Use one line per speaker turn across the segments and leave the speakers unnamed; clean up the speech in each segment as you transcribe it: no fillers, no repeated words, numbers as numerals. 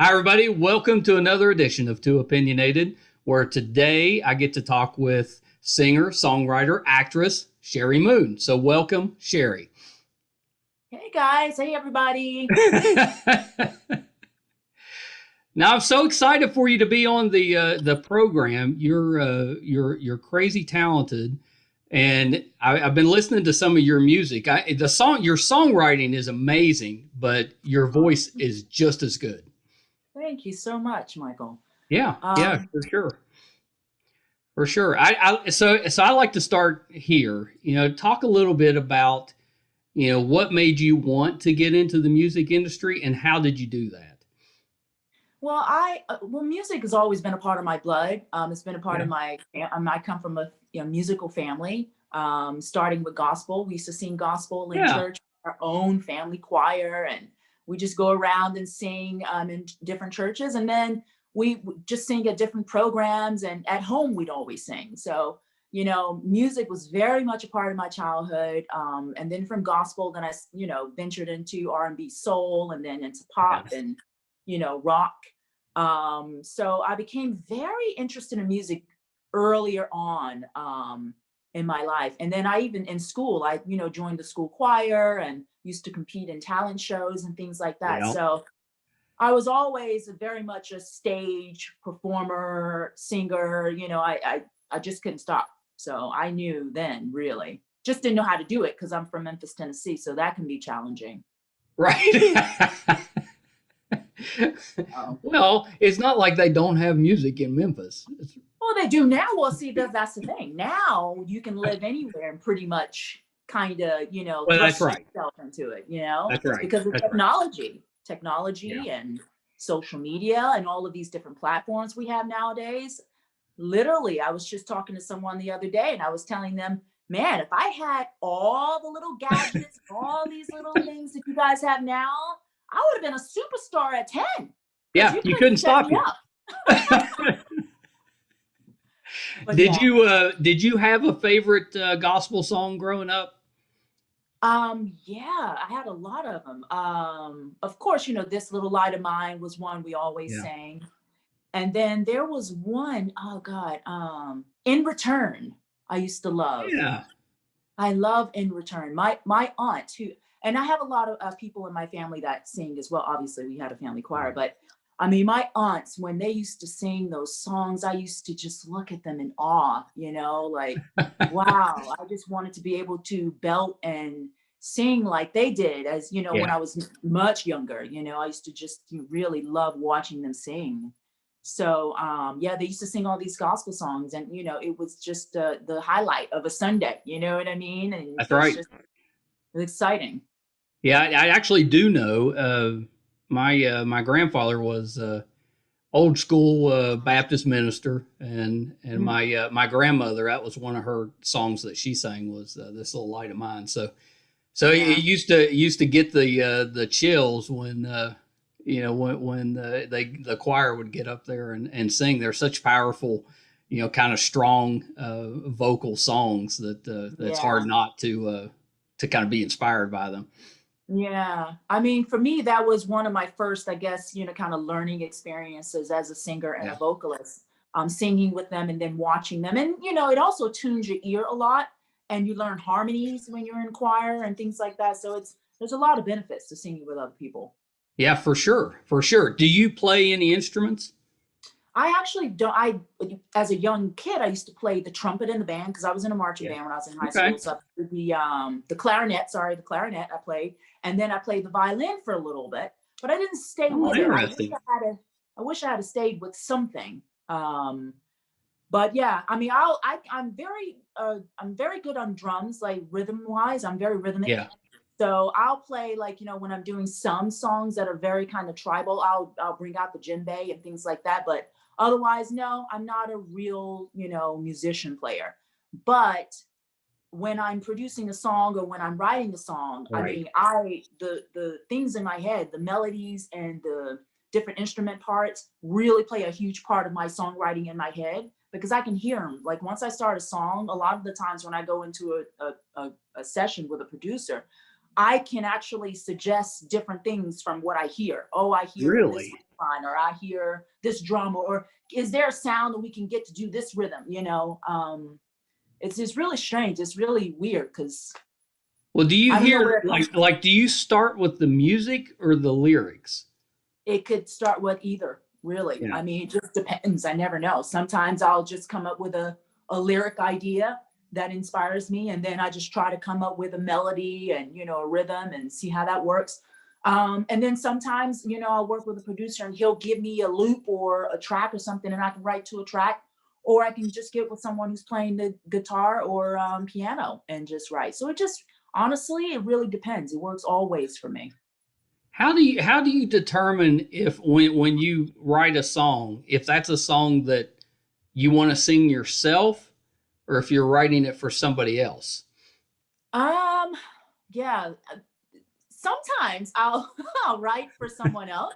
Hi, everybody. Welcome to another edition of Too Opinionated, where today I get to talk with singer, songwriter, actress Cheri Moon. So, welcome, Cheri.
Hey guys, hey everybody.
Now, I'm so excited for you to be on the program. You're crazy talented, and I've been listening to some of your music. Your songwriting is amazing, but your voice is just as good.
Thank you so much, Michael.
Yeah, yeah,
Um,
for sure. For sure. So I like to start here. Talk a little bit about what made you want to get into the music industry and how did you do that?
music has always been a part of my blood. It's been a part
Yeah.
of I come from a musical family. Starting with gospel, we used to sing gospel in
Yeah.
church, our own family choir, and we just go around and sing in different churches, and then we just sing at different programs, and at home we'd always sing. So music was very much a part of my childhood. And then from gospel, then I ventured into R&B, soul, and then into
Yeah.
pop and rock. So I became very interested in music earlier on in my life. And then I even in school, I, joined the school choir and used to compete in talent shows and things like that.
Yeah.
So I was always very much a stage performer, singer. I just couldn't stop. So I knew then, really. Just didn't know how to do it because I'm from Memphis, Tennessee. So that can be challenging.
Right.
Oh.
Well, it's not like they don't have music in Memphis.
Well, they do now. Well, see, that's the thing. Now you can live anywhere and pretty much kind of,
Well, that's
thrust
right.
yourself into it,
That's right.
because of
That's right. Yeah.
technology and social media and all of these different platforms we have nowadays. Literally, I was just talking to someone the other day and I was telling them, man, if I had all the little gadgets, all these little things that you guys have now, I would have been a superstar at 10 because
Yeah,
you
you
couldn't
couldn't
shut
stop
me
you.
up. But
Did
yeah.
you have a favorite gospel song growing up?
Yeah, I had a lot of them. Of course, This Little Light of Mine was one we always
Yeah.
sang. And then there was one, oh God, In Return, I used to love.
Yeah.
I love In Return. My aunt who, and I have a lot of people in my family that sing as well. Obviously, we had a family choir,
Right.
but I mean, my aunts, when they used to sing those songs, I used to just look at them in awe, like, wow, I just wanted to be able to belt and sing like they did as, when
Yeah.
I was much younger, I used to just really love watching them sing. So yeah, they used to sing all these gospel songs, and it was just the highlight of a Sunday. You know what I mean? And
That's
it's
right.
just exciting.
Yeah, I actually do know. My grandfather was old school Baptist minister, and
Mm,
my grandmother, that was one of her songs that she sang was "This Little Light of Mine." So it
yeah,
used to get the chills when when the choir would get up there and sing. They're such powerful, kind of strong vocal songs that it's
yeah,
hard not to kind of be inspired by them.
yeah. I mean, for me, that was one of my first, I guess, kind of learning experiences as a singer and a
Yeah.
vocalist. Singing with them and then watching them, and it also tunes your ear a lot, and you learn harmonies when you're in choir and things like that. So there's a lot of benefits to singing with other people.
Yeah, for sure, for sure. Do you play any instruments?
I actually don't. As a young kid, I used to play the trumpet in the band because I was in a marching
Yeah.
band when I was in high
Okay.
school. So I played the clarinet. Sorry, the clarinet I played, and then I played the violin for a little bit. But I didn't stay
Oh,
with it.
interesting.
I wish I had stayed with something. But yeah, I mean, I'm very good on drums, like rhythm wise. I'm very rhythmic.
Yeah.
So I'll play like, when I'm doing some songs that are very kind of tribal, I'll bring out the djembe and things like that. But otherwise, no, I'm not a real, musician player. But when I'm producing a song or when I'm writing a song, I
Right.
mean, the things in my head, the melodies and the different instrument parts really play a huge part of my songwriting in my head because I can hear them. Like once I start a song, a lot of the times when I go into a session with a producer, I can actually suggest different things from what I hear. Oh, I hear this
Really?
line, or I hear this drum, or is there a sound that we can get to do this rhythm? It's just really strange. It's really weird because
Well, do you
I don't know
hear
where it comes from.
like do you start with the music or the lyrics?
It could start with either, really.
Yeah.
I mean, it just depends. I never know. Sometimes I'll just come up with a lyric idea that inspires me, and then I just try to come up with a melody and, a rhythm and see how that works. And then sometimes, I'll work with a producer and he'll give me a loop or a track or something, and I can write to a track, or I can just get with someone who's playing the guitar or piano and just write. So it just, honestly, it really depends. It works all ways for me.
How do you determine if when you write a song, if that's a song that you want to sing yourself or if you're writing it for somebody else?
Um, yeah, sometimes I'll I'll write for someone else,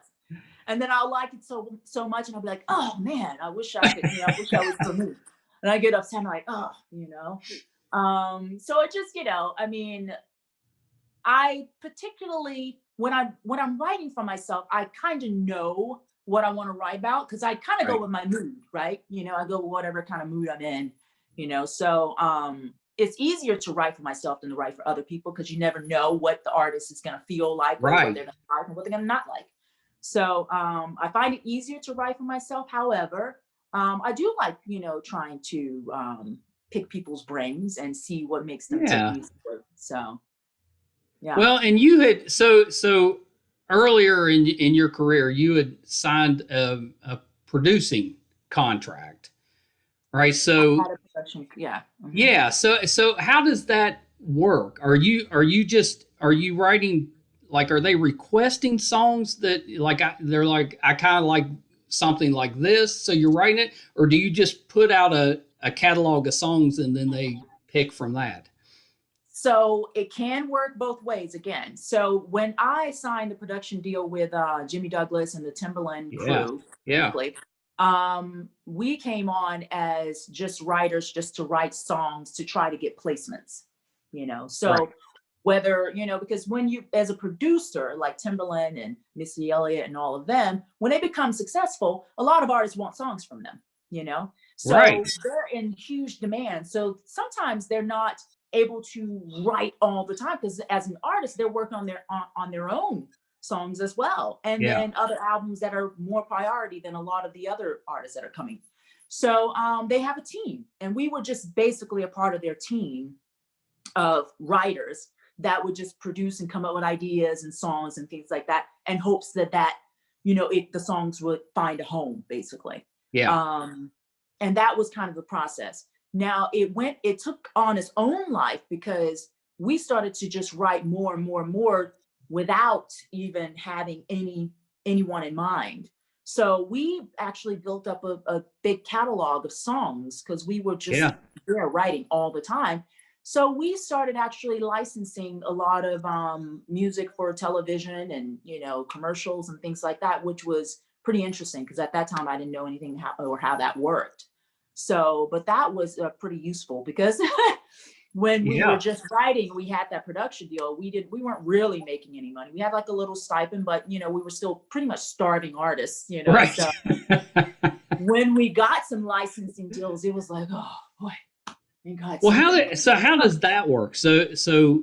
and then I'll like it so much, and I'll be like, oh man, I wish I could, I wish that was for me. And I get upset, I'm like, oh. So it just, I mean, I particularly when I'm writing for myself, I kind of know what I want to write about because I kind of go
Right.
with my mood, right? I go with whatever kind of mood I'm in, So it's easier to write for myself than to write for other people because you never know what the artist is going to feel like or what
Right.
they're going to like and what they're going to not like. So I find it easier to write for myself. However, I do like, trying to pick people's brains and see what makes them tick
Yeah.
musically. So yeah.
Well, and you had so earlier in your career, you had signed a producing contract, right?
I
So
had a production, yeah.
yeah, so how does that work? Are you writing, like, are they requesting songs that like they're like, I kind of like something like this, so you're writing it, or do you just put out a catalog of songs and then they pick from that?
So it can work both ways again. So when I signed the production deal with Jimmy Douglas and the Timbaland
Yeah,
crew,
yeah,
basically, we came on as just writers, just to write songs to try to get placements,
right,
So whether, because when you, as a producer like Timbaland and Missy Elliott and all of them, when they become successful, a lot of artists want songs from them,
right.
So they're in huge demand. So sometimes they're not able to write all the time because as an artist, they're working on their own songs as well. And
Yeah,
then other albums that are more priority than a lot of the other artists that are coming. So they have a team, and we were just basically a part of their team of writers that would just produce and come up with ideas and songs and things like that, and hopes that the songs would find a home, basically.
yeah,
Um, and that was kind of the process. Now it took on its own life because we started to just write more and more and more without even having anyone in mind. So we actually built up a big catalog of songs because we were just
yeah.
there writing all the time. So we started actually licensing a lot of music for television and commercials and things like that, which was pretty interesting because at that time I didn't know anything how that worked. So, but that was pretty useful because when we were
Yeah.
just writing, we had that production deal. We weren't really making any money. We had like a little stipend, but we were still pretty much starving artists.
Right.
So when we got some licensing deals, it was like, oh boy, thank God
Well,
something.
how does that work? So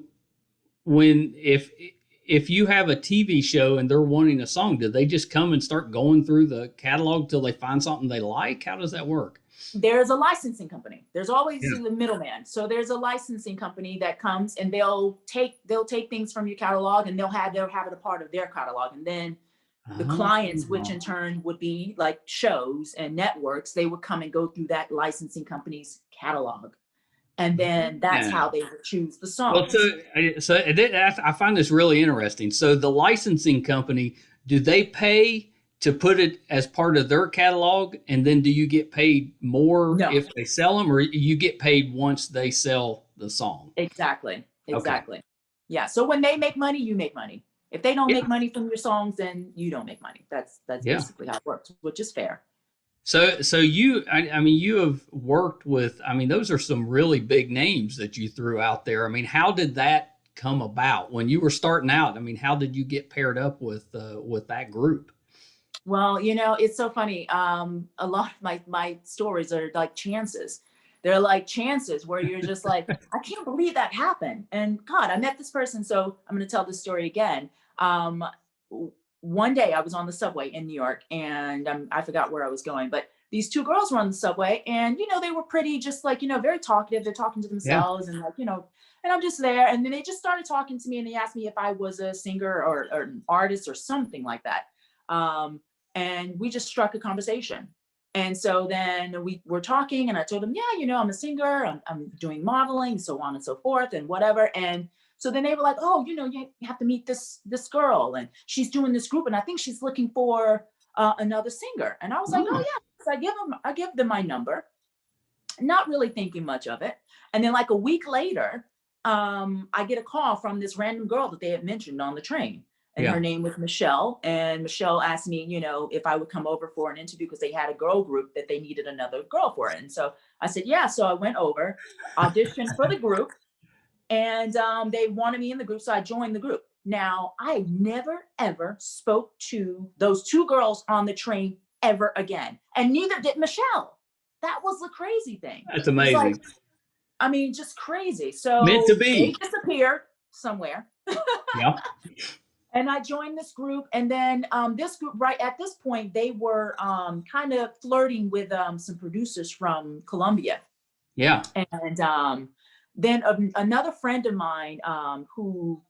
when if you have a TV show and they're wanting a song, do they just come and start going through the catalog till they find something they like? How does that work?
There's a licensing company. There's always
Yeah.
the middleman. So there's a licensing company that comes and they'll take things from your catalog and they'll have it a part of their catalog. And then the clients, which
Oh.
in turn would be like shows and networks, they would come and go through that licensing company's catalog. And then that's
Yeah.
how they would choose the
Well,
songs.
I find this really interesting. So the licensing company, do they pay to put it as part of their catalog, and then do you get paid more
No,
if they sell them, or you get paid once they sell the song?
exactly.
Okay.
Exactly. Yeah. So when they make money, you make money. If they don't
Yeah.
make money from your songs, then you don't make money. That's
Yeah.
basically how it works, which is fair.
So I mean, you have worked with, I mean, those are some really big names that you threw out there. I mean, how did that come about when you were starting out? I mean, how did you get paired up with that group?
Well, it's so funny. A lot of my stories are like chances. They're like chances where you're just like, I can't believe that happened. And God, I met this person. So I'm going to tell this story again. Um, One day I was on the subway in New York, and I forgot where I was going, but these two girls were on the subway, and they were pretty, just like, very talkative. They're talking to
Yeah.
themselves, and like, and I'm just there. And then they just started talking to me, and they asked me if I was a singer or an artist or something like that. Um, and we just struck a conversation. And so then we were talking, and I told him, yeah, I'm a singer, I'm doing modeling, so on and so forth, and whatever. And so then they were like, oh, you have to meet this girl, and she's doing this group, and I think she's looking for another singer. And I was like, oh
Oh,
yeah. So I give them my number, not really thinking much of it. And then like a week later, I get a call from this random girl that they had mentioned on the train. And
yeah.
her name was Michelle. And Michelle asked me, if I would come over for an interview because they had a girl group that they needed another girl for it. And so I said, yeah. So I went over, auditioned for the group, and they wanted me in the group. So I joined the group. Now, I never, ever spoke to those two girls on the train ever again. And neither did Michelle. That was the crazy thing.
That's
It's like,
amazing.
I mean, just crazy.
Meant to
So they
be.
disappeared somewhere.
Yeah.
And I joined this group. And then this group, right at this point, they were kind of flirting with some producers from Colombia.
Yeah.
And then another friend of mine who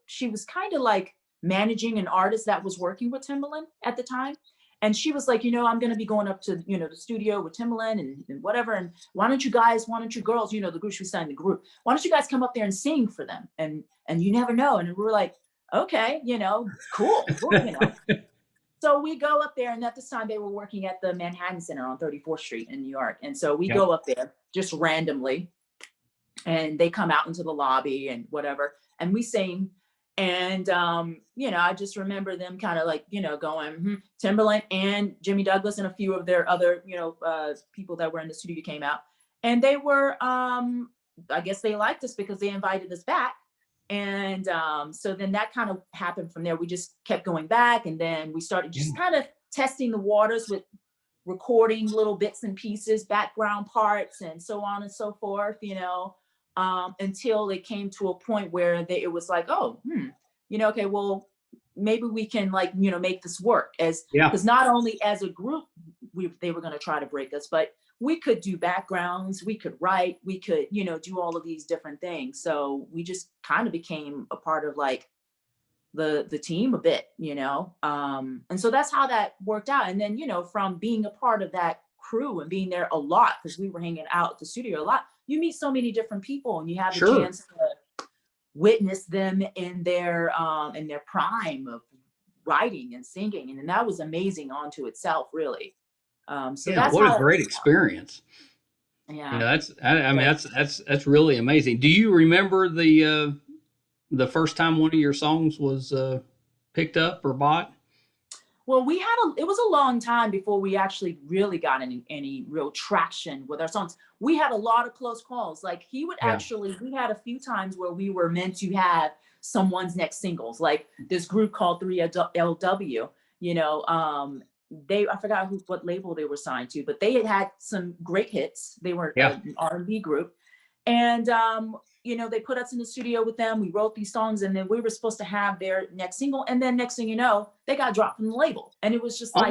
she was kind of like managing an artist that was working with Timbaland at the time. And she was like, I'm going to be going up to, the studio with Timbaland and whatever. And why don't you girls, the group, she signed the group. Why don't you guys come up there and sing for them? And you never know. And we were like, okay, cool. So we go up there, and at this time they were working at the Manhattan Center on 34th Street in New York. And so we
Yeah.
go up there just randomly, and they come out into the lobby and whatever, and we sing. And I just remember them kind of like, going, Timberland and Jimmy Douglas and a few of their other, people that were in the studio came out, and they were, I guess they liked us because they invited us back. And so then that kind of happened from there. We just kept going back, and then we started just kind of testing the waters with recording little bits and pieces, background parts, and so on and so forth, until it came to a point where it was like, oh, okay, well, maybe we can like, make this work because not only as a group, they were going to try to break us, but we could do backgrounds, we could write, we could, do all of these different things. So we just kind of became a part of like the team a bit, and so that's how that worked out. And then, from being a part of that crew and being there a lot, because we were hanging out at the studio a lot, you meet so many different people, and you have the chance to witness them in their prime of writing and singing. And then that was amazing onto itself, really. So that's
What a great experience.
Yeah.
That's really amazing. Do you remember the first time one of your songs was picked up or bought?
Well, it was a long time before we actually really got any real traction with our songs. We had a lot of close calls. Like we had a few times where we were meant to have someone's next singles, like this group called 3LW, I forgot what label they were signed to, but they had some great hits. They were an R&B group. And, they put us in the studio with them. We wrote these songs, and then we were supposed to have their next single. And then next thing you know, they got dropped from the label. And it was just like,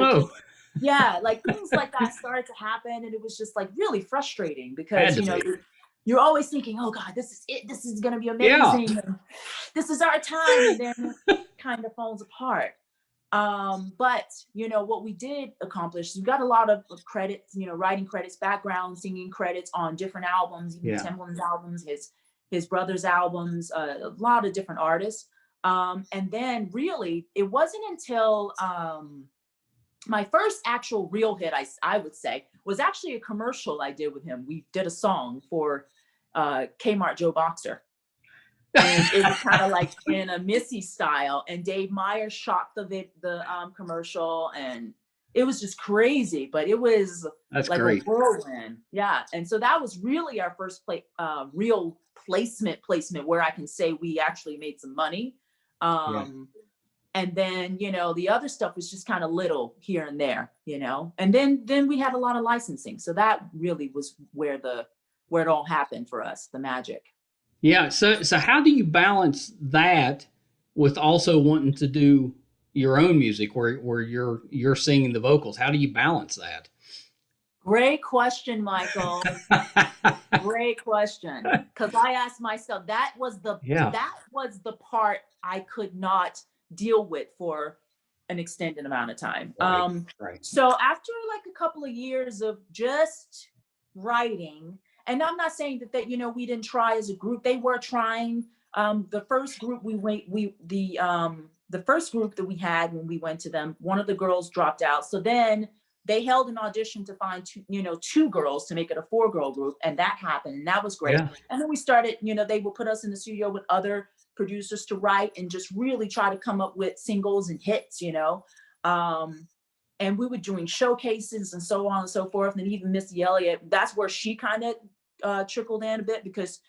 like things like that started to happen. And it was just like really frustrating because, you're always thinking, oh God, this is it. This is going to be amazing.
Yeah.
And this is our time. And then it kind of falls apart. But what we did accomplish is we got a lot of credits, writing credits, background singing credits on different albums, even Timbaland's albums, his brother's albums, a lot of different artists. And then really it wasn't until my first actual real hit, I would say, was actually a commercial I did with him. We did a song for Kmart Joe Boxer. And it was kind of like in a Missy style, and Dave Meyer shot the commercial, and it was just crazy, but it was like
great.
A whirlwind. Yeah. And so that was really our first real placement where I can say we actually made some money. And then, the other stuff was just kind of little here and there, and then we had a lot of licensing. So that really was where it all happened for us, the magic.
Yeah. So how do you balance that with also wanting to do your own music where you're singing the vocals? How do you balance that?
Great question, Michael. Great question. Because I asked myself, that was the part I could not deal with for an extended amount of time.
Right.
So after like a couple of years of just writing, and I'm not saying that we didn't try as a group. They were trying. The first group the first group that we had when we went to them, one of the girls dropped out. So then they held an audition to find two girls to make it a 4-girl group, and that happened, and that was great.
Yeah.
And then we started, they would put us in the studio with other producers to write and just really try to come up with singles and hits, and we were doing showcases and so on and so forth. And even Missy Elliot, that's where she kind of trickled in a bit, because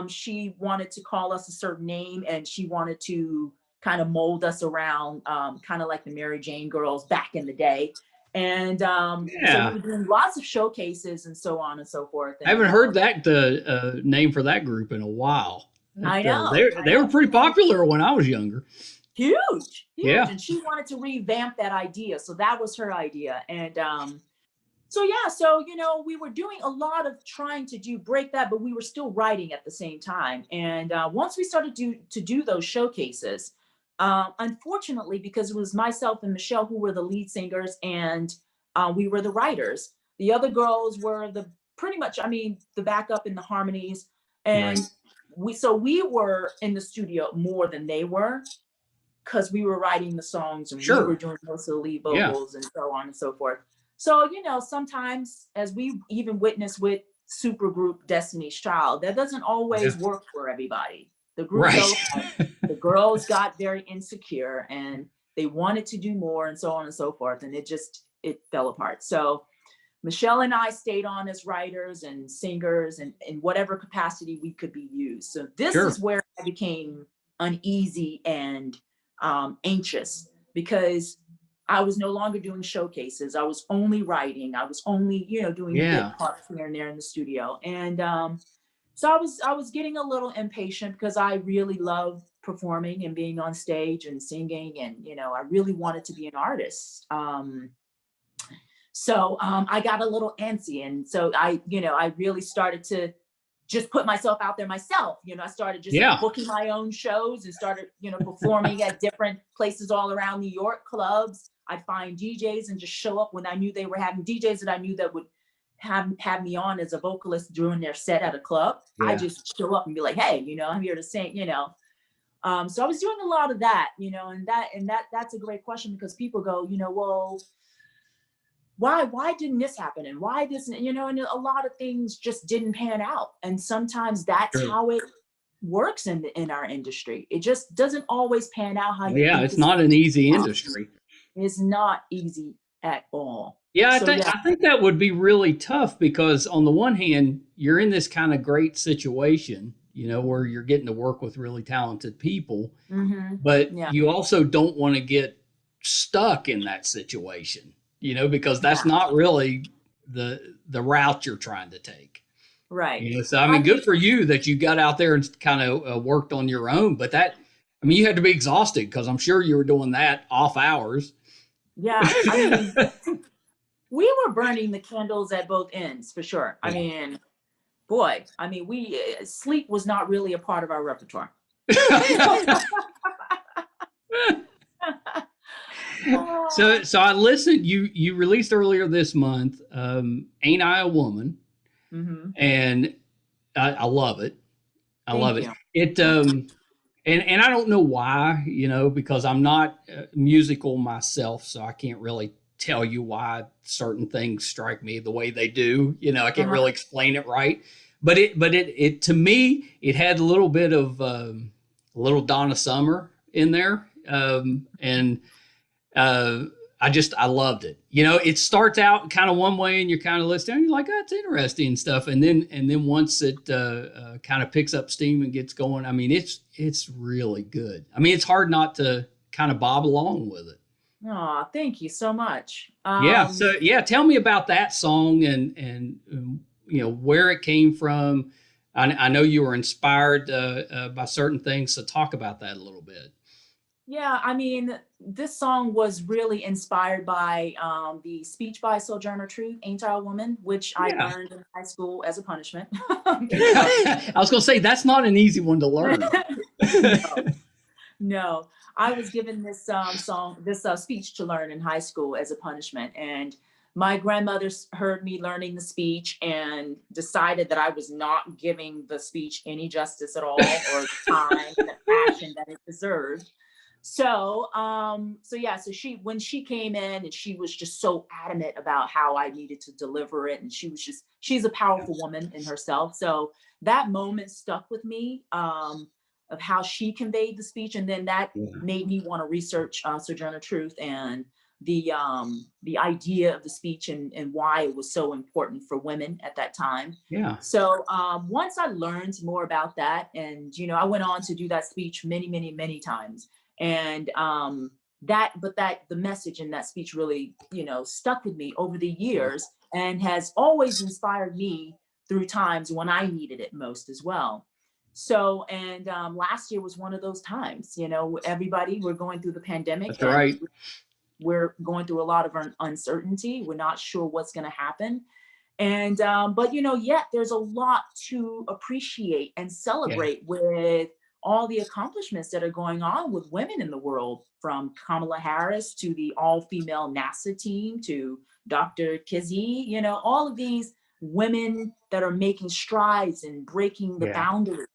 she wanted to call us a certain name, and she wanted to kind of mold us around, kind of like the Mary Jane girls back in the day. And so we were doing lots of showcases and so on and so forth. And,
I haven't heard that name for that group in a while.
I know.
They were pretty popular when I was younger.
Huge.
Yeah.
And she wanted to revamp that idea. So that was her idea. And so we were doing a lot of trying to break that, but we were still writing at the same time. And once we started to do those showcases, unfortunately, because it was myself and Michelle who were the lead singers, and we were the writers. The other girls were the backup in the harmonies. And we were in the studio more than they were, because we were writing the songs, and we were doing most of the lead vocals and so on and so forth. So, sometimes, as we even witnessed with supergroup Destiny's Child, that doesn't always work for everybody. The group, the girls got very insecure and they wanted to do more and so on and so forth. And it fell apart. So Michelle and I stayed on as writers and singers, and in whatever capacity we could be used. So this is where I became uneasy and anxious, because I was no longer doing showcases. I was only writing. I was only, doing bit parts here and there in the studio. And so I was getting a little impatient, because I really love performing and being on stage and singing, and I really wanted to be an artist. So I got a little antsy, and so I really started to just put myself out there myself. I started just booking my own shows and started performing at different places all around New York, clubs. I'd find DJs and just show up when I knew they were having DJs that I knew that would have me on as a vocalist during their set at a club. I just show up and be like, hey, I'm here to sing, So I was doing a lot of that, and that's a great question, because people go, well, why didn't this happen? And why doesn't, and a lot of things just didn't pan out. And sometimes that's how it works in our industry. It just doesn't always pan out how you think.
It's not an easy industry.
It's not easy at all.
Yeah, I think that would be really tough, because on the one hand, you're in this kind of great situation, where you're getting to work with really talented people, but you also don't want to get stuck in that situation, because that's not really the route you're trying to take.
Right.
So, good for you that you got out there and kind of worked on your own, but you had to be exhausted, because I'm sure you were doing that off hours.
Yeah. We were burning the candles at both ends, for sure. Sleep was not really a part of our repertoire.
So I listened, you released earlier this month, Ain't I a Woman? And I love it. I love it. It, and I don't know why, because I'm not musical myself, so I can't really tell you why certain things strike me the way they do. I can't really explain it right. But it to me, it had a little bit of a little Donna Summer in there, and I loved it. It starts out kind of one way, and you're kind of listening, and you're like, that's interesting and stuff. And then once it kind of picks up steam and gets going, it's really good. It's hard not to kind of bob along with it.
Oh, thank you so much.
Yeah. So yeah, tell me about that song and you know where it came from. I know you were inspired by certain things, so talk about that a little bit.
Yeah, I mean, this song was really inspired by the speech by Sojourner Truth, Ain't I a Woman, which I
Yeah.
learned in high school as a punishment. Because
I was gonna say that's not an easy one to learn.
no, no, I was given this this speech to learn in high school as a punishment, and my grandmother heard me learning the speech and decided that I was not giving the speech any justice at all, or the time and the passion that it deserved. So yeah, so when she came in and she was just so adamant about how I needed to deliver it, and she's a powerful woman in herself. So that moment stuck with me, of how she conveyed the speech, and then that
Yeah.
made me want to research Sojourner Truth and the idea of the speech, and why it was so important for women at that time.
Yeah.
So once I learned more about that, and I went on to do that speech many, many, many times, and that the message in that speech really stuck with me over the
Yeah.
years, and has always inspired me through times when I needed it most as well. So, and last year was one of those times. Everybody, we're going through the pandemic,
That's
and
right.
we're going through a lot of uncertainty. We're not sure what's going to happen. And but yet there's a lot to appreciate and
Yeah.
celebrate with all the accomplishments that are going on with women in the world, from Kamala Harris to the all-female NASA team to Dr. Kizzy, all of these women that are making strides and breaking the
Yeah.
boundaries.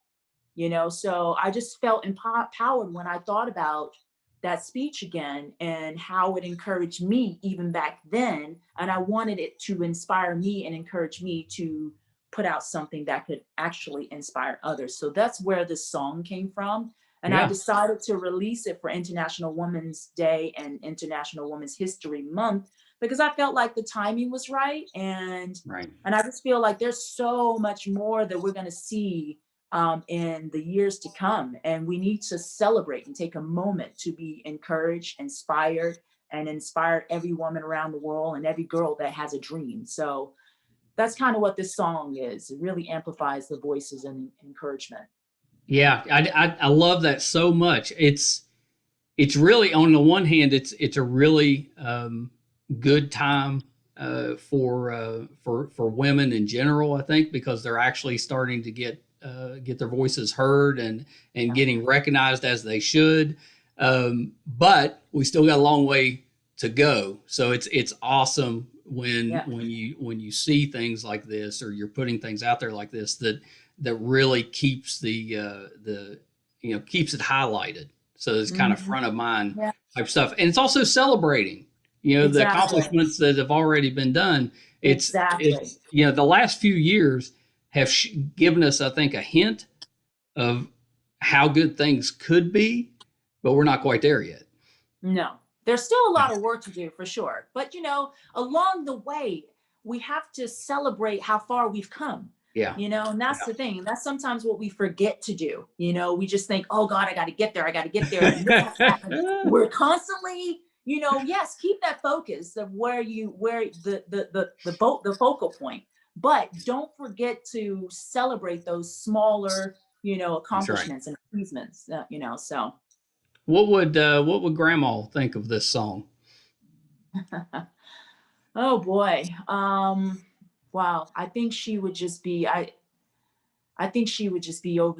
So I just felt empowered when I thought about that speech again, and how it encouraged me even back then, and I wanted it to inspire me and encourage me to put out something that could actually inspire others. So that's where this song came from, and I
Yeah.
decided to release it for International Women's Day and International Women's History Month, because I felt like the timing was right, and
Right.
I just feel like there's so much more that we're going to see in the years to come. And we need to celebrate and take a moment to be encouraged, inspired, and inspire every woman around the world and every girl that has a dream. So that's kind of what this song is. It really amplifies the voices and encouragement.
Yeah. I love that so much. It's really, on the one hand, it's a really good time for women in general. I think because they're actually starting to get their voices heard and
Yeah.
getting recognized as they should. But we still got a long way to go. So it's awesome
Yeah.
when you see things like this, or you're putting things out there like this, that really keeps the keeps it highlighted. So it's kind of
Mhm.
front of mind
Yeah.
type stuff, and it's also celebrating the
Exactly.
accomplishments that have already been done.
Exactly.
It's the last few years have given us, I think, a hint of how good things could be, but we're not quite there yet.
No, there's still a lot of work to do for sure. But along the way, we have to celebrate how far we've come.
Yeah.
And that's
Yeah.
the thing. That's sometimes what we forget to do. We just think, oh God, I got to get there. I got to get there. And this has to happen. We're constantly, yes, keep that focus of where the focal point. But don't forget to celebrate those smaller,
That's right.
accomplishments and achievements. So.
What would Grandma think of this song?
Oh boy. Wow. I think she would just be over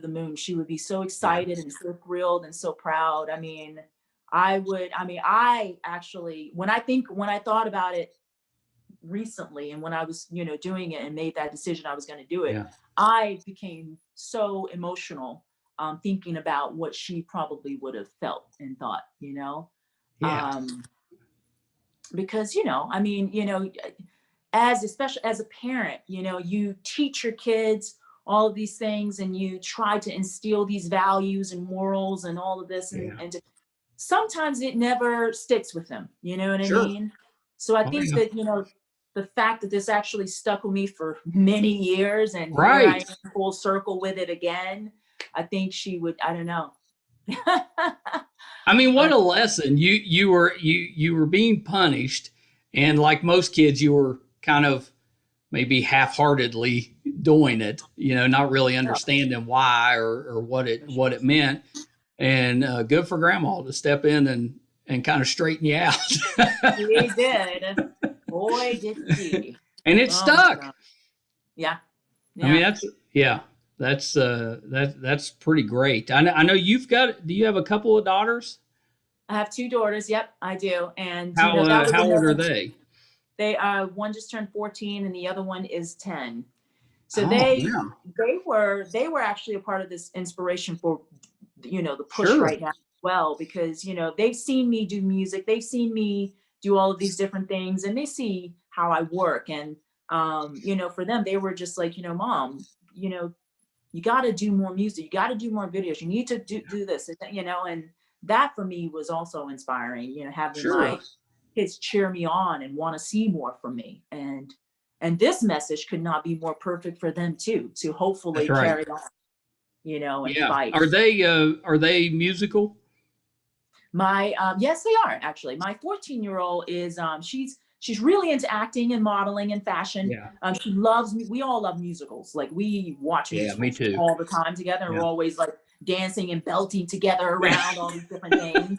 the moon. She would be so
Yeah.
excited and so thrilled and so proud. I actually, when I thought about it recently, and when I was, doing it and made that decision I was going to do it,
Yeah.
I became so emotional, thinking about what she probably would have felt and thought.
Yeah.
Um, because especially as a parent, you teach your kids all of these things, and you try to instill these values and morals and all of this, and
Yeah.
sometimes it never sticks with them, you know what I
Sure.
mean? So I
Oh
think
yeah.
that the fact that this actually stuck with me for many years, and here I
Right.
am full circle with it again, I think she would, I don't know,
I mean, what a lesson. You were being punished, and like most kids, you were kind of maybe half-heartedly doing it, not really understanding why or what it meant. And good for grandma to step in and kind of straighten you out.
He did. Boy, did he.
And it stuck.
Yeah.
I mean, that's pretty great. I know do you have a couple of daughters?
I have 2 daughters. Yep, I do. And
how old are they?
They one just turned 14 and the other one is 10. So
yeah.
they were actually a part of this inspiration for the push
Sure.
right now as well, because they've seen me do music, they've seen me do all of these different things, and they see how I work. And for them, they were just like, Mom, you got to do more music, you got to do more videos, you need to do this, and that for me was also inspiring, having
Sure.
my kids cheer me on and want to see more from me. And this message could not be more perfect for them too, to hopefully carry on, and fight.
Are they musical?
My yes, they are actually. My 14-year-old is she's really into acting and modeling and fashion.
Yeah.
She loves me. We all love musicals. Like, we watch musicals
me too.
all the time together. And we're always like dancing and belting together around all these different things.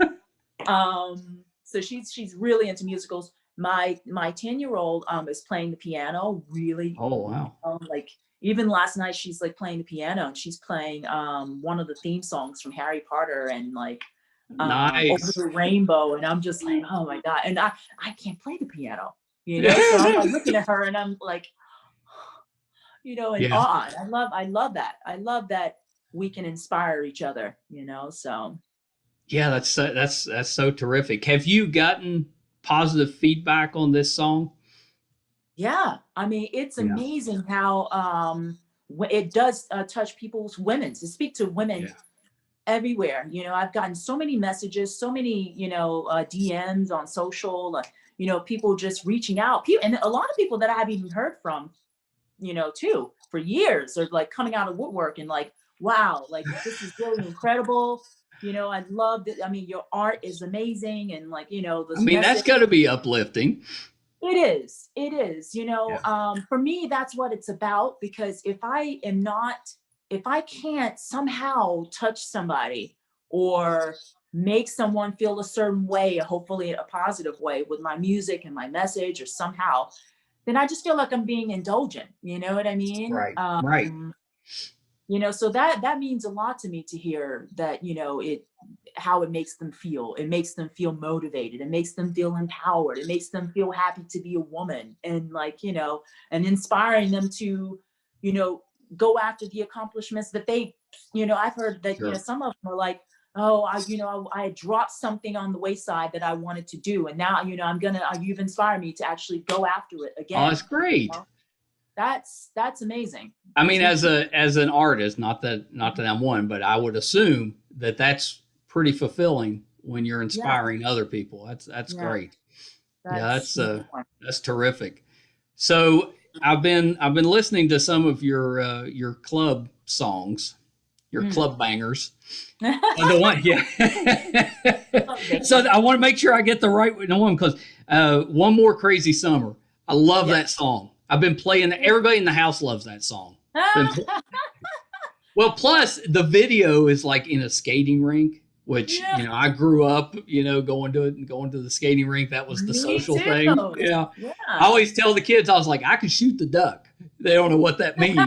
So she's really into musicals. My 10-year-old is playing the piano really.
Oh, wow.
Like, even last night she's like playing the piano and she's playing one of the theme songs from Harry Potter and like
nice.
Over the Rainbow. And I'm just like, oh my God. And I can't play the piano, so I'm like looking at her and I'm like, in awe. I love that. I love that we can inspire each other, so.
Yeah, that's so terrific. Have you gotten positive feedback on this song?
Yeah, I mean, it's amazing how it does touch women, to speak to women everywhere. I've gotten so many messages, so many DMs on social, people just reaching out, and a lot of people that I haven't even heard from, too, for years, are like coming out of woodwork and like, wow, like, this is really incredible. I love it. I mean, your art is amazing. And like,
that's got to be uplifting.
It is, for me, that's what it's about. Because if I can't somehow touch somebody or make someone feel a certain way, hopefully a positive way, with my music and my message or somehow, then I just feel like I'm being indulgent. You know what I mean?
Right. Right.
So that means a lot to me, to hear that, how it makes them feel. It makes them feel motivated. It makes them feel empowered. It makes them feel happy to be a woman, and like, and inspiring them to, go after the accomplishments that they, I've heard that, some of them are like, oh, I dropped something on the wayside that I wanted to do. And now, you've inspired me to actually go after it again.
Oh, that's great.
That's amazing.
I mean, as an artist, not that I'm one, but I would assume that that's pretty fulfilling when you're inspiring other people. That's great. That's terrific. So I've been listening to some of your club songs, your club bangers. The one, So I want to make sure I get the right one, because One More Crazy Summer. I love that song. I've been playing that. Everybody in the house loves that song. Well, plus the video is like in a skating rink, which, I grew up, going to the skating rink. That was the social thing. Yeah. I always tell the kids, I was like, I could shoot the duck. They don't know what that means.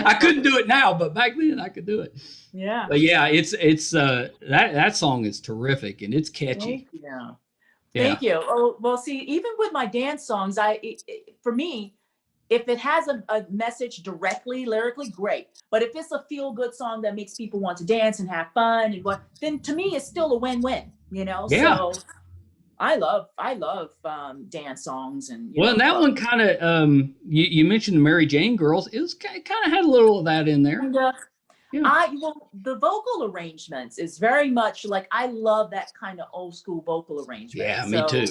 I couldn't do it now, but back then I could do it.
Yeah.
But yeah, it's that song is terrific and it's catchy.
Thank you. Oh, well, see, even with my dance songs, for me, if it has a message directly, lyrically, great. But if it's a feel-good song that makes people want to dance and have fun, then to me, it's still a win-win. Yeah. So I love dance songs, and
and that one kind of you mentioned the Mary Jane Girls. It kind of had a little of that in there.
And, the vocal arrangements is very much like, I love that kind of old school vocal arrangement.
Yeah, me too.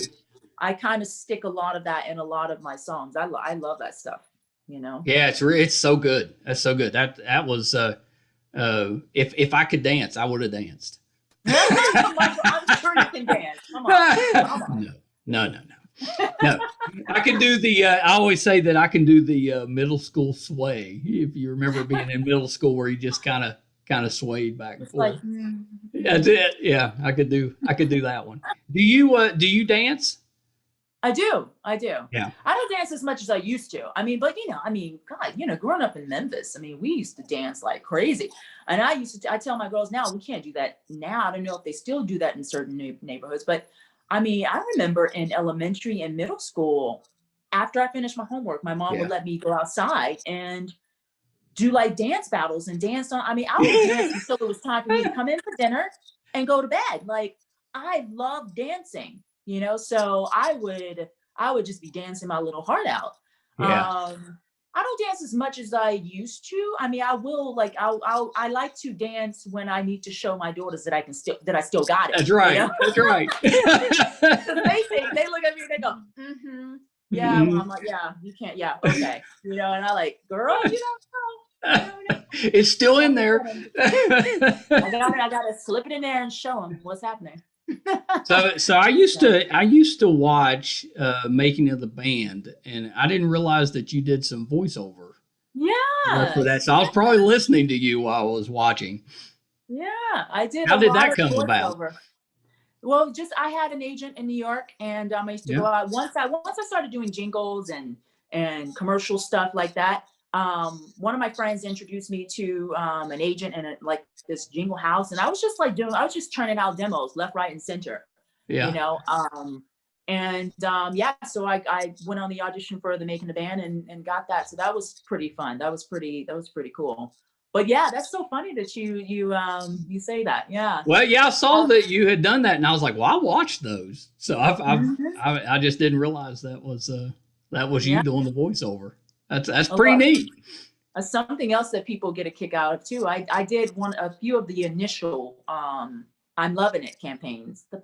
I kind of stick a lot of that in a lot of my songs. I love that stuff.
Yeah, it's so good. That's so good. That was If I could dance, I would have danced.
I'm sure you can dance. Come on.
No. No, I can do the. I always say that I can do the middle school sway. If you remember being in middle school, where you just kind of swayed back and
It's
forth.
like,
That's it. Yeah, I could do that one. Do you dance?
I do.
Yeah.
I don't dance as much as I used to. I mean, but God, growing up in Memphis, I mean, we used to dance like crazy. And I tell my girls now, we can't do that now. I don't know if they still do that in certain neighborhoods, but I mean, I remember in elementary and middle school, after I finished my homework, my mom would let me go outside and do like dance battles and dance on. I mean, I would dance until it was time for me to come in for dinner and go to bed. Like, I love dancing, so I would just be dancing my little heart out.
Yeah.
I don't dance as much as I used to. I mean, I will I like to dance when I need to show my daughters that I still got it.
That's right. That's right.
they look at me and they go, yeah,
Mhm.
well, I'm like, yeah, you can't, yeah, okay. And I like, girl, you don't know.
It's still in there.
I gotta slip it in there and show them what's happening.
So I used to watch Making of the Band, and I didn't realize that you did some voiceover.
Yeah.
For that, so I was probably listening to you while I was watching.
Yeah, I did.
How did that come about?
Well, just I had an agent in New York, and I used to go out once I started doing jingles and commercial stuff like that. One of my friends introduced me to an agent in this jingle house, and I was just churning out demos left, right, and center.
Yeah.
So I went on the audition for the Making the Band and got that. So that was pretty fun. That was pretty cool. But yeah, that's so funny that you say that. Yeah.
Well, yeah, I saw that you had done that, and I was like, well, I watched those. So I just didn't realize that was you doing the voiceover. That's pretty neat.
Something else that people get a kick out of too. I did a few of the initial I'm Loving It campaigns. The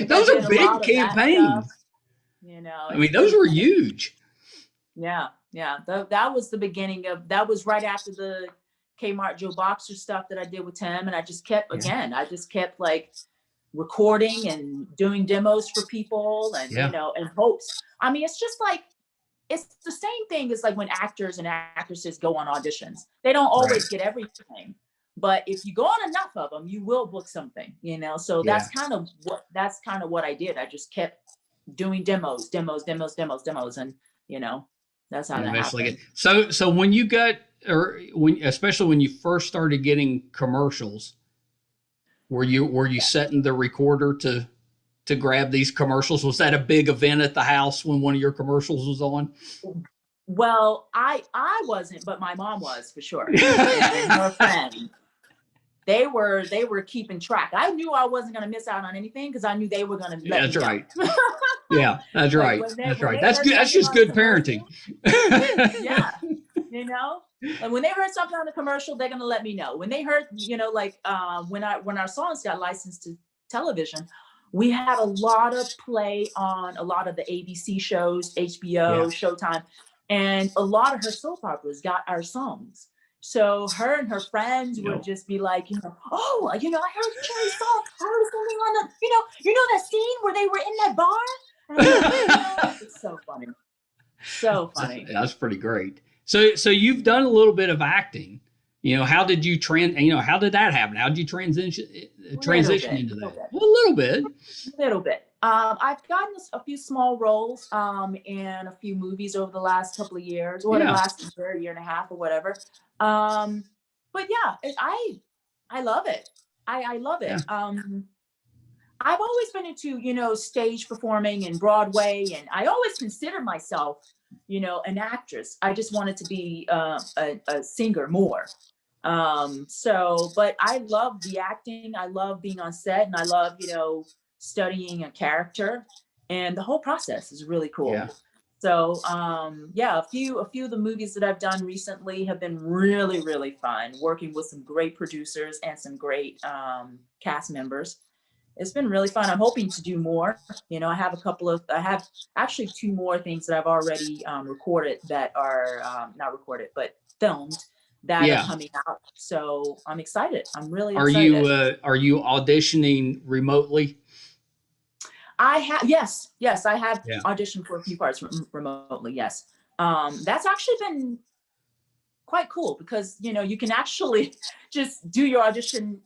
those are big campaigns. I mean, those were huge.
Yeah. That was the beginning that was right after the Kmart Joe Boxer stuff that I did with Tim, and I just kept like recording and doing demos for people and and hopes. I mean, it's just like it's the same thing as like when actors and actresses go on auditions. They don't always get everything, but if you go on enough of them, you will book something. So that's kind of what I did. I just kept doing demos, and that's how that happened.
So when you got, especially when you first started getting commercials, were you setting the recorder to grab these commercials? Was that a big event at the house when one of your commercials was on?
Well, I wasn't, but my mom was for sure. And her friend. They were keeping track. I knew I wasn't going to miss out on anything because I knew they were going to let me
right. Yeah, that's right. That's right. That's good. That's just good parenting.
Yeah. And when they heard something on the commercial, they're going to let me know. When they heard, when our songs got licensed to television, we had a lot of play on a lot of the ABC shows, HBO, Showtime, and a lot of her soap operas got our songs. So her and her friends would just be like, oh, I heard Cheri's song. I heard something on the, that scene where they were in that bar. It's so funny. So funny.
That's pretty great. So you've done a little bit of acting. How did you how did that happen? How did you transition into that? Well, a little bit.
I've gotten a few small roles in a few movies over the last couple of years, or the last year and a half, or whatever. But yeah, I love it. I love it. Yeah. I've always been into stage performing and Broadway, and I always considered myself an actress. I just wanted to be a singer more. But I love the acting. I love being on set, and I love studying a character, and the whole process is really cool. Yeah. So a few of the movies that I've done recently have been really, really fun, working with some great producers and some great cast members. it's been really fun. I'm hoping to do more. You know, I have actually 2 more things that I've already recorded that are not recorded, but filmed that are coming out. So I'm excited. I'm really excited.
Are you auditioning remotely?
I have, yes, I have auditioned for a few parts remotely. Yes. That's actually been quite cool because, you know, you can actually just do your audition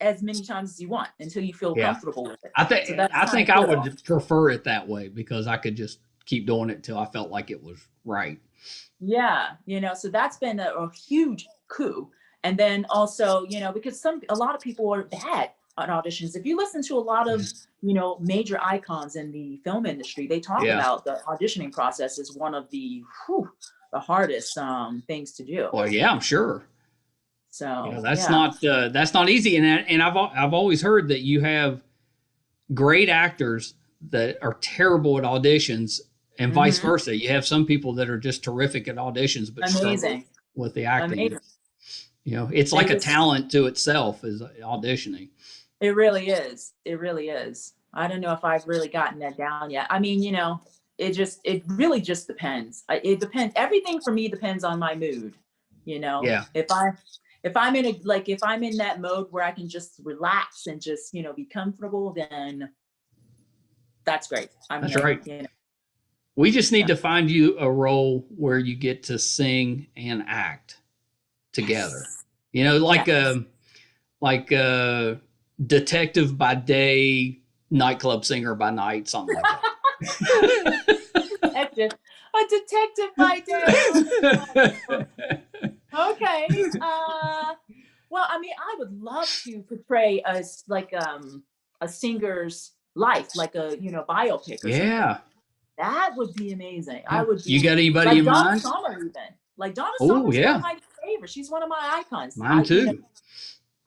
as many times as you want until you feel comfortable with it.
I think I would prefer it that way because I could just keep doing it till I felt like it was right.
Yeah, you know, so that's been a huge coup. And then also, you know, because a lot of people are bad on auditions. If you listen to a lot of, you know, major icons in the film industry, they talk about the auditioning process as one of the hardest things to do.
Well, yeah, I'm sure.
So
you know, that's not easy. And I've always heard that you have great actors that are terrible at auditions, and vice versa. You have some people that are just terrific at auditions, but struggle with the acting. Amazing. You know, it's like a talent to itself, is auditioning.
It really is. It really is. I don't know if I've really gotten that down yet. I mean, you know, it really just depends. It depends. Everything for me depends on my mood. You know, if I'm in that mode where I can just relax and just, you know, be comfortable, then that's great.
That's right. You know. We just need to find you a role where you get to sing and act together. You know, like detective by day, nightclub singer by night, something like
that. A detective by day. Okay. Well, I mean, I would love to portray us like a singer's life, like a, you know, biopic or something. That would be amazing. I would be.
You got anybody like in
Donna
mind?
Summer, even. Like Donna Summer's one of my favorites. She's one of my icons.
Mine too.
You know,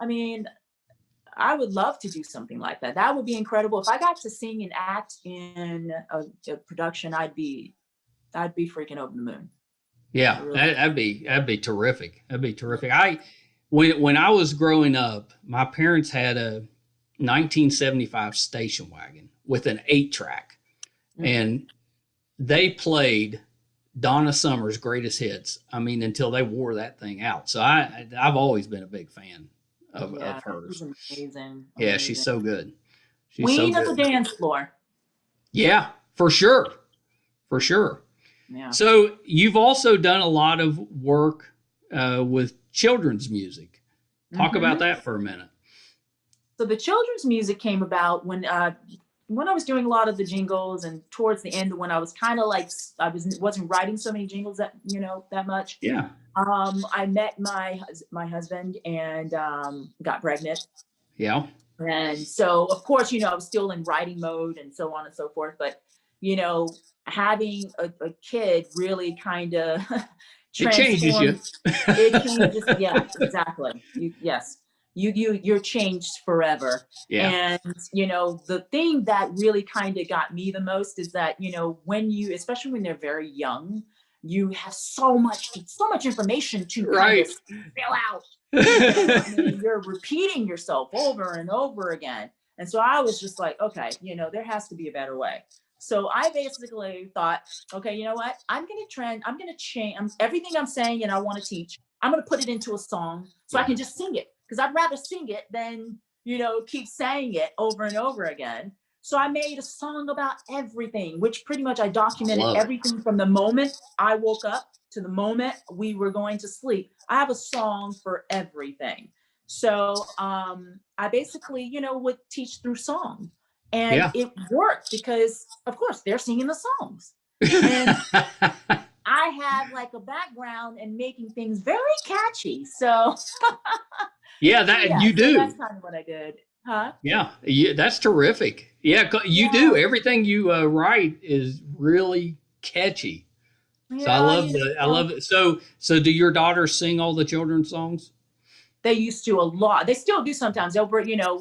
I mean, I would love to do something like that. That would be incredible. If I got to sing and act in a production, I'd be freaking over the moon.
Yeah, really. that'd be terrific. That'd be terrific. When I was growing up, my parents had a 1975 station wagon with an 8-track, and they played Donna Summer's greatest hits. I mean, until they wore that thing out. So I've always been a big fan of hers.
She's amazing.
Yeah, she's so good.
Queen of the dance floor.
Yeah, for sure. For sure.
Yeah.
So you've also done a lot of work with children's music. Talk about that for a minute.
So the children's music came about when I was doing a lot of the jingles, and towards the end when I was kind of like wasn't writing so many jingles that, you know, that much.
Yeah.
I met my husband and got pregnant.
Yeah.
And so of course, you know, I was still in writing mode and so on and so forth, but you know, having a kid really kind of
it changes you.
It changes. Yeah, exactly. You're changed forever.
Yeah.
And you know, the thing that really kind of got me the most is that, you know, especially when they're very young, you have so much information to kind of fill out. I mean, you're repeating yourself over and over again. And so I was just like, okay, you know, there has to be a better way. So I basically thought, okay, you know what? I'm going to change everything I'm saying and I want to teach. I'm going to put it into a song so I can just sing it, because I'd rather sing it than, you know, keep saying it over and over again. So I made a song about everything, which pretty much I documented everything from the moment I woke up to the moment we were going to sleep. I have a song for everything. So I basically, you know, would teach through song. And it worked because, of course, they're singing the songs. And I have like a background in making things very catchy. So
you do.
So that's kind of what I did. Huh?
Yeah, that's terrific. Yeah, you do. Everything you write is really catchy. Yeah, so I love it. So do your daughters sing all the children's songs?
They used to a lot. They still do sometimes. They'll, you know,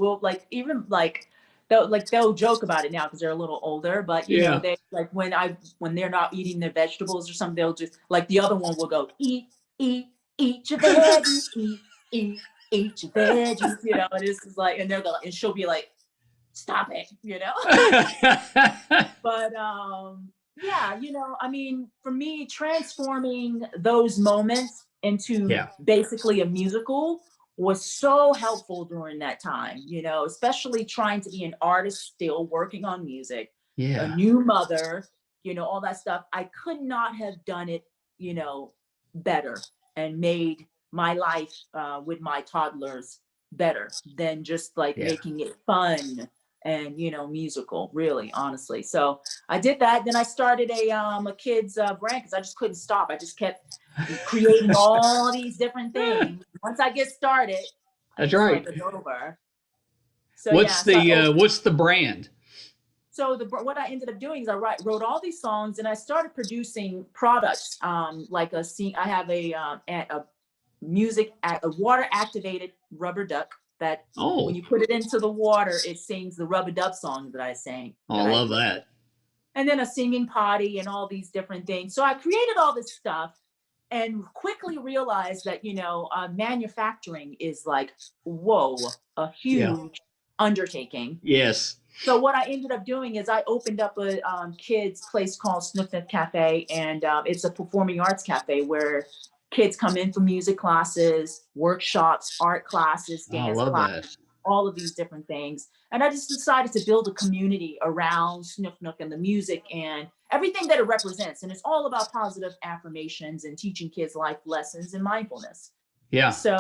they'll joke about it now because they're a little older, but you know, they like when they're not eating their vegetables or something, they'll just like the other one will go, eat your veggies, eat your veggies, you know, and this is like, and they're going, and she'll be like, stop it, But yeah, I mean, for me, transforming those moments into
Yeah.
basically a musical was so helpful during that time, especially trying to be an artist still working on music, a
Yeah.
new mother, all that stuff. I could not have done it, better and made my life with my toddlers better than just like
Yeah.
making it fun and musical, really, honestly. So I did that. Then I started a kids brand because I just couldn't stop. I just kept creating all these different things. Once I get started,
That's
it's
right.
like it's over. So yeah,
What's the brand?
so what I ended up doing is I wrote all these songs and I started producing products. Like I have a water activated rubber duck that when
Oh,
you put it into the water, it sings the rubber dub song that I sang.
oh, I
That I
love
created.
that.
And then a singing potty and all these different things. So I created all this stuff and quickly realized that, manufacturing is like, whoa, a
Yeah.
huge undertaking.
Yes.
So what I ended up doing is I opened up a kids place called SnookNuk Cafe, and it's a performing arts cafe where kids come in for music classes, workshops, art classes,
I
dance
love
classes,
that.
all of these different things. And I just decided to build a community around SnookNuk and the music and everything that it represents. And it's all about positive affirmations and teaching kids life lessons and mindfulness.
Yeah.
So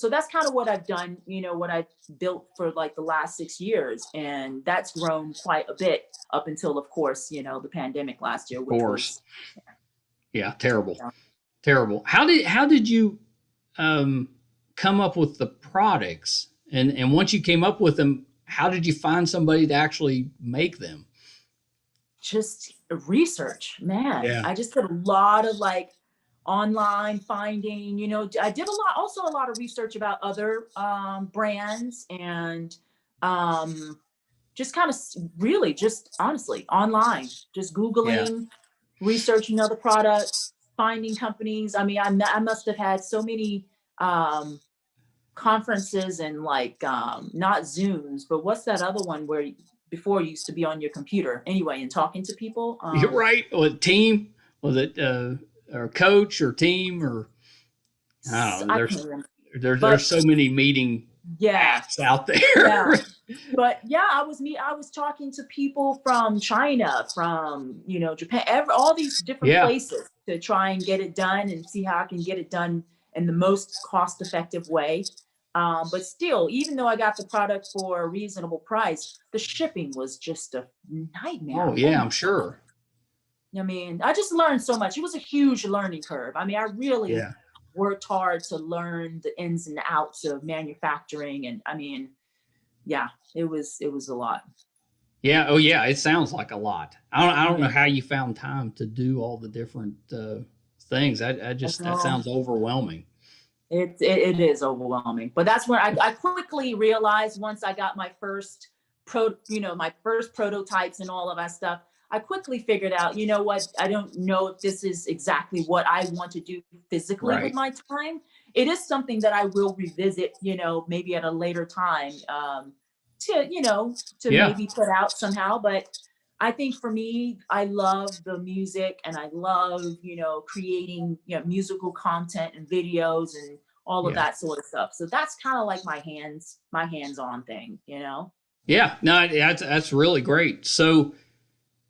that's kind of what I've done, what I've built for like the last 6 years. And that's grown quite a bit up until, of course, the pandemic last year,
Of
which
course.
was,
Yeah. Terrible.
yeah.
Terrible. How did you come up with the products? And once you came up with them, how did you find somebody to actually make them?
Just research, man.
Yeah.
I just did a lot of like online finding, I did also a lot of research about other brands and just kind of really just honestly online, just
Yeah.
Googling, researching other products, finding companies. I mean, I must have had so many conferences and like not Zooms, but what's that other one where before you used to be on your computer anyway and talking to people?
You're right. Was it team? Was it or coach or team or I don't know.
I
There's
can't remember,
there's
but
so many meeting
yeah,
apps out
yeah.
there.
But yeah, I was talking to people from China, from Japan, all these different
Yeah.
places to try and get it done and see how I can get it done in the most cost effective way. But still, even though I got the product for a reasonable price, the shipping was just a
Oh
nightmare. Oh
yeah,
my
I'm
God.
sure.
I mean, I just learned so much. It was a huge learning curve. I mean, I really
Yeah.
worked hard to learn the ins and outs of manufacturing. And I mean, yeah, it was a lot.
Yeah. Oh yeah. It sounds like a lot. I don't know
Yeah.
how you found time to do all the different things. I just that
Well,
sounds overwhelming.
it is overwhelming, but that's when I quickly realized once I got my first my first prototypes and all of that stuff. I quickly figured out, what, I don't know if this is exactly what I want to do physically with
Right.
my time. It is something that I will revisit, maybe at a later time, to
Yeah.
maybe put out somehow. But I think for me, I love the music and I love, creating, musical content and videos and all of
Yeah.
that sort of stuff. So that's kind of like my hands-on thing.
Yeah. No, that's really great. So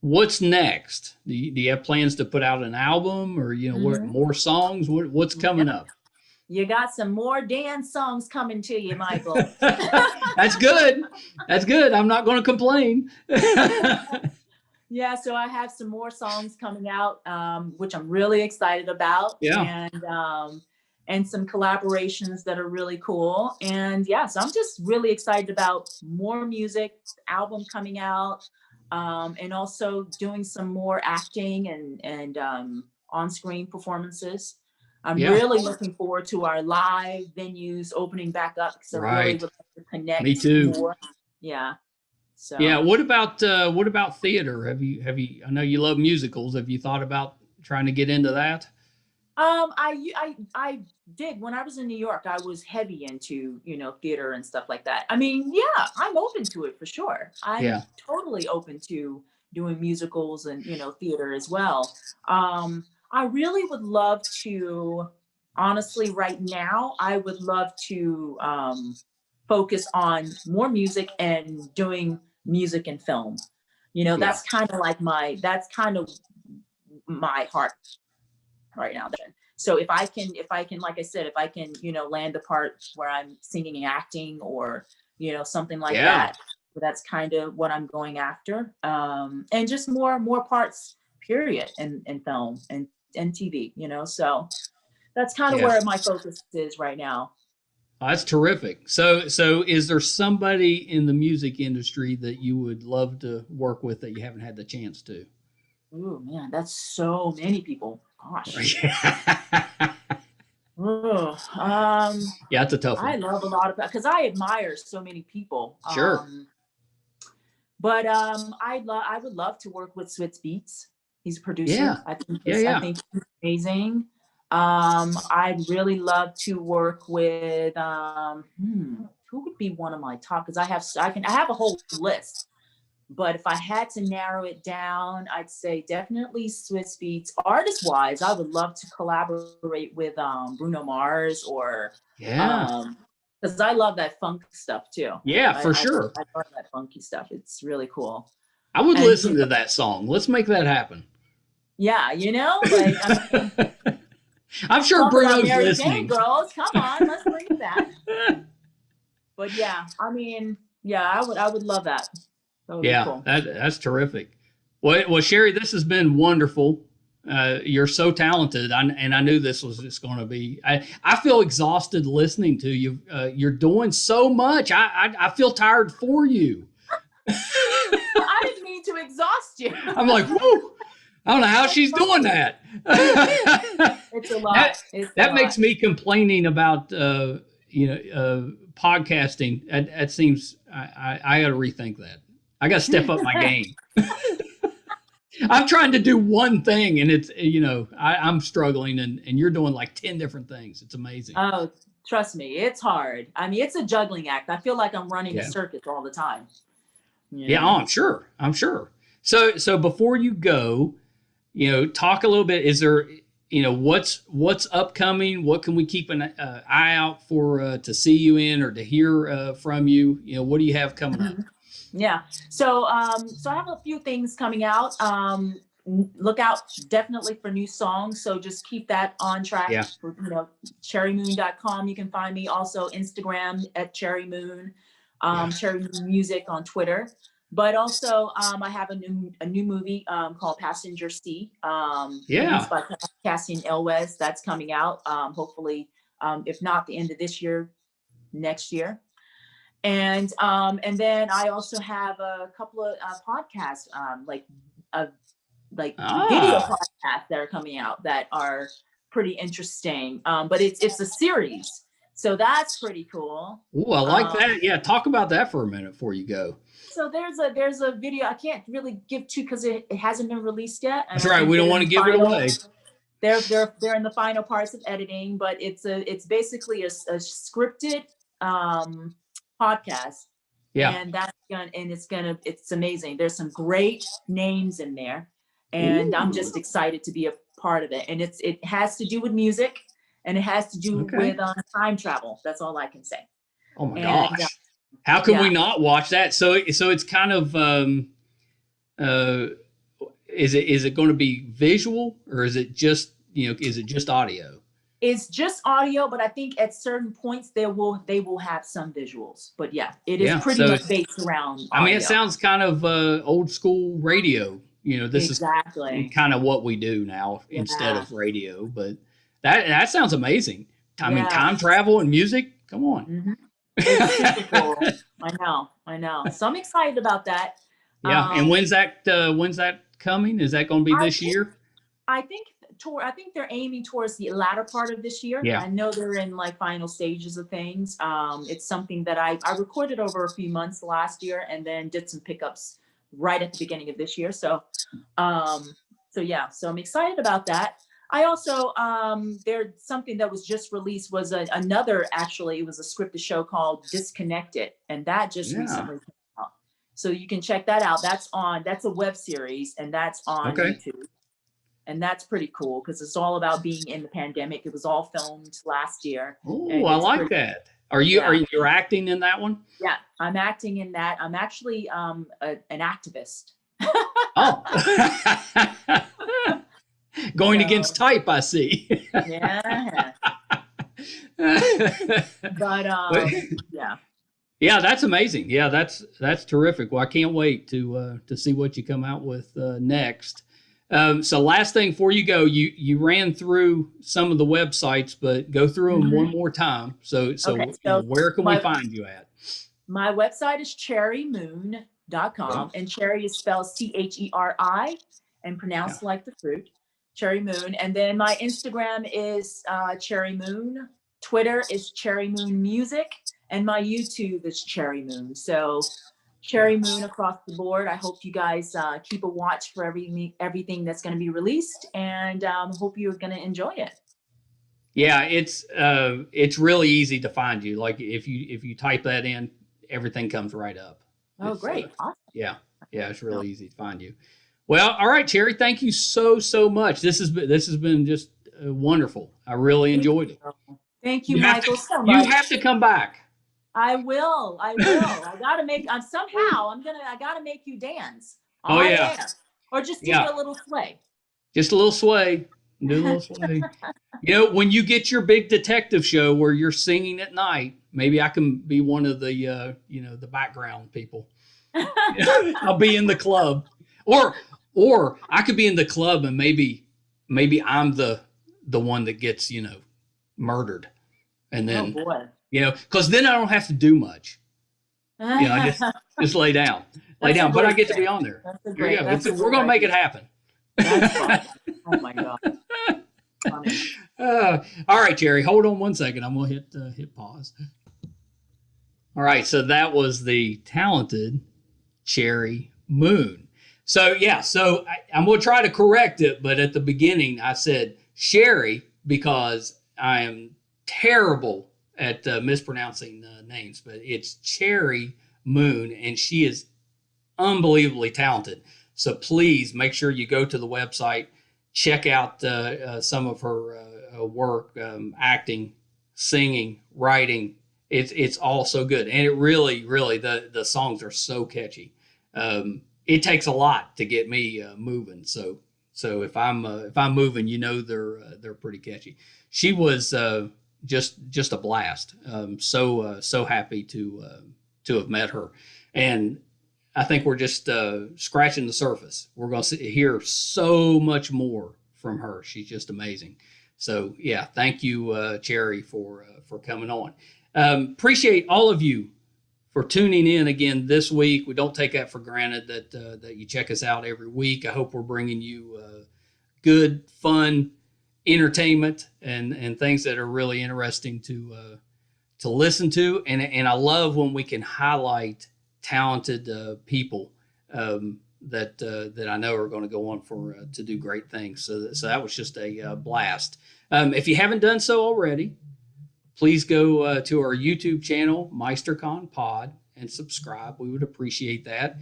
what's next? Do you have plans to put out an album or what
Mhm.
more songs? What's coming
Yep.
up?
You got some more dance songs coming to you, Michael.
That's good. That's good. I'm not going to complain.
Yeah, so I have some more songs coming out, which I'm really excited about,
Yeah.
and some collaborations that are really cool. And yeah, so I'm just really excited about more music, album coming out, and also doing some more acting and on-screen performances. I'm
Yeah.
really looking forward to our live venues opening back up because I really
Right.
would like to
Me
connect
too.
more. Yeah.
Yeah.
So
What about theater? Have you I know you love musicals. Have you thought about trying to get into that?
I did when I was in New York. I was heavy into, theater and stuff like that. I mean, yeah, I'm open to it for sure. I'm
Yeah.
totally open to doing musicals and, theater as well. I really would love to, honestly, right now, I would love to focus on more music and doing music and film.
Yeah.
That's kind of my heart right now. So if I can, like I said, if I can, land the part where I'm singing and acting or, something like
Yeah.
that, that's kind of what I'm going after. And just more parts, period, in film and TV, so that's kind of
Yeah.
where my focus is right now.
Oh, that's terrific. So is there somebody in the music industry that you would love to work with that you haven't had the chance to?
Oh man, that's so many people. Gosh.
Yeah,
Ugh,
it's a tough
I
one.
love a lot of because I admire so many people.
Sure.
But I would love to work with Switz Beats. He's a producer.
Yeah.
I think
Yeah.
I
Yeah.
think he's amazing. I'd really love to work with who would be one of my top, because I have a whole list. But if I had to narrow it down, I'd say definitely Swiss Beats. Artist wise, I would love to collaborate with Bruno Mars or
Yeah.
because I love that funk stuff too.
Yeah,
I,
for
I,
sure.
I love that funky stuff. It's really cool.
I would
And
listen to that song. Let's make that happen.
yeah, like I mean,
I'm sure
pump it up,
Bruno's
Mary Jane
listening.
girls. Come on, let's bring it back. But yeah, I mean, yeah, I would love that. That would be
Yeah,
cool.
that's terrific. Well, Cheri, this has been wonderful. You're so talented, and I knew this was just going to be. I feel exhausted listening to you. You're doing so much. I feel tired for you.
I didn't mean to exhaust you.
I'm like, whoo! I don't know how she's doing that.
It's a lot.
That makes me complaining about podcasting. That seems I got to rethink that. I got to step up my game. I'm trying to do one thing, and it's I'm struggling, and you're doing like 10 different things. It's amazing.
Oh, trust me, it's hard. I mean, it's a juggling act. I feel like I'm running a circus all the time.
Yeah, oh, I'm sure. So before you go, talk a little bit. Is there, what's upcoming? What can we keep an eye out for to see you in or to hear from you? What do you have coming up?
Yeah. So I have a few things coming out. Look out definitely for new songs. So just keep that on track.
Yeah.
For, CheriMoon.com. You can find me also Instagram at Cheri Moon, Cheri Moon Music on Twitter. But also I have a new movie called Passenger C. Produced by Cassian Elwes. That's coming out. Hopefully, if not the end of this year, next year. And then I also have a couple of podcasts, video podcasts that are coming out that are pretty interesting. But it's a series, so that's pretty cool.
Oh, I like that. Yeah, talk about that for a minute before you go.
So there's a video I can't really give to because it hasn't been released yet.
That's right. We don't want to give it away.
They're in the final parts of editing, but it's basically a scripted podcast.
Yeah.
And it's amazing. There's some great names in there, and I'm just excited to be a part of it. And it has to do with music, and it has to do with time travel. That's all I can say.
Oh my gosh. How can we not watch that? So it's kind of is it going to be visual, or is it just audio?
It's just audio, but I think at certain points they will have some visuals. But yeah, it is pretty much based around audio.
I mean, it sounds kind of old school radio. This is kind of what we do now instead of radio. But that sounds amazing. I mean, time travel and music. Come on.
Mm-hmm. It's super cool. I know. So I'm excited about that.
Yeah. And when's that coming? Is that going to be this year?
I think they're aiming towards the latter part of this year.
Yeah.
I know they're in like final stages of things. It's something that I recorded over a few months last year and then did some pickups right at the beginning of this year. So I'm excited about that. I also, there's something that was just released was another, actually, it was a scripted show called Disconnected, and that just recently came out. So you can check that out. That's a web series, and that's on YouTube. And that's pretty cool because it's all about being in the pandemic. It was all filmed last year.
Oh, I like that. Are you acting in that one?
Yeah, I'm acting in that. I'm actually an activist.
Oh. Going against type, I see.
Yeah. But yeah.
Yeah, that's amazing. Yeah, that's terrific. Well, I can't wait to see what you come out with next. So last thing before you go, you ran through some of the websites, but go through them one more time. So where can we find you at?
My website is cherimoon.com, and Cheri is spelled Cheri and pronounced like the fruit, Cheri Moon. And then my Instagram is Cheri Moon. Twitter is Cheri Moon Music, and my YouTube is Cheri Moon. So Cheri Moon across the board. I hope you guys keep a watch for everything that's going to be released, and hope you're going to enjoy it.
Yeah, it's really easy to find you. Like if you type that in, everything comes right up.
Oh, great! Awesome.
Yeah, it's really easy to find you. Well, all right, Cheri, thank you so much. This has been just wonderful. I really enjoyed it.
Thank you, Michael, so much.
You have to come back.
I will. I gotta make. I gotta make you dance.
Oh yeah.
Air. Or just do a little sway.
Just a little sway. Do a little sway. You know, when you get your big detective show where you're singing at night, maybe I can be one of the the background people. I'll be in the club, or I could be in the club and maybe I'm the one that gets murdered, and then.
Oh boy.
Because then I don't have to do much. I just lay down. But I get to be on there. We're going to make it happen.
That's fun. Oh, my God.
All right, Cheri, hold on one second. I'm going to hit pause. All right, so that was the talented Cheri Moon. So, I'm going to try to correct it, but at the beginning I said Cheri because I am terrible at mispronouncing names, but it's Cheri Moon, and she is unbelievably talented. So please make sure you go to the website, check out some of her work, acting, singing, writing. It's all so good, and it really the songs are so catchy. It takes a lot to get me moving. So if I'm moving, they're pretty catchy. She was. Just a blast. So happy to have met her, and I think we're just scratching the surface. We're going to hear so much more from her. She's just amazing. So yeah, thank you, Cheri, for coming on. Appreciate all of you for tuning in again this week. We don't take that for granted that you check us out every week. I hope we're bringing you good, fun entertainment and things that are really interesting to listen to, and I love when we can highlight talented people that I know are going to go on to do great things. So that was just a blast. If you haven't done so already, please go to our YouTube channel, MeisterCon Pod, and subscribe. We would appreciate that.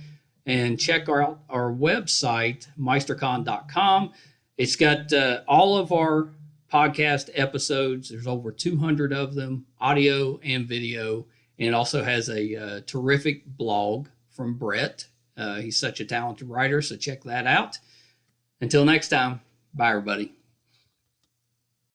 And check out our website, meistercon.com. It's got all of our podcast episodes. There's over 200 of them, audio and video. And it also has a terrific blog from Brett. He's such a talented writer, so check that out. Until next time, bye, everybody.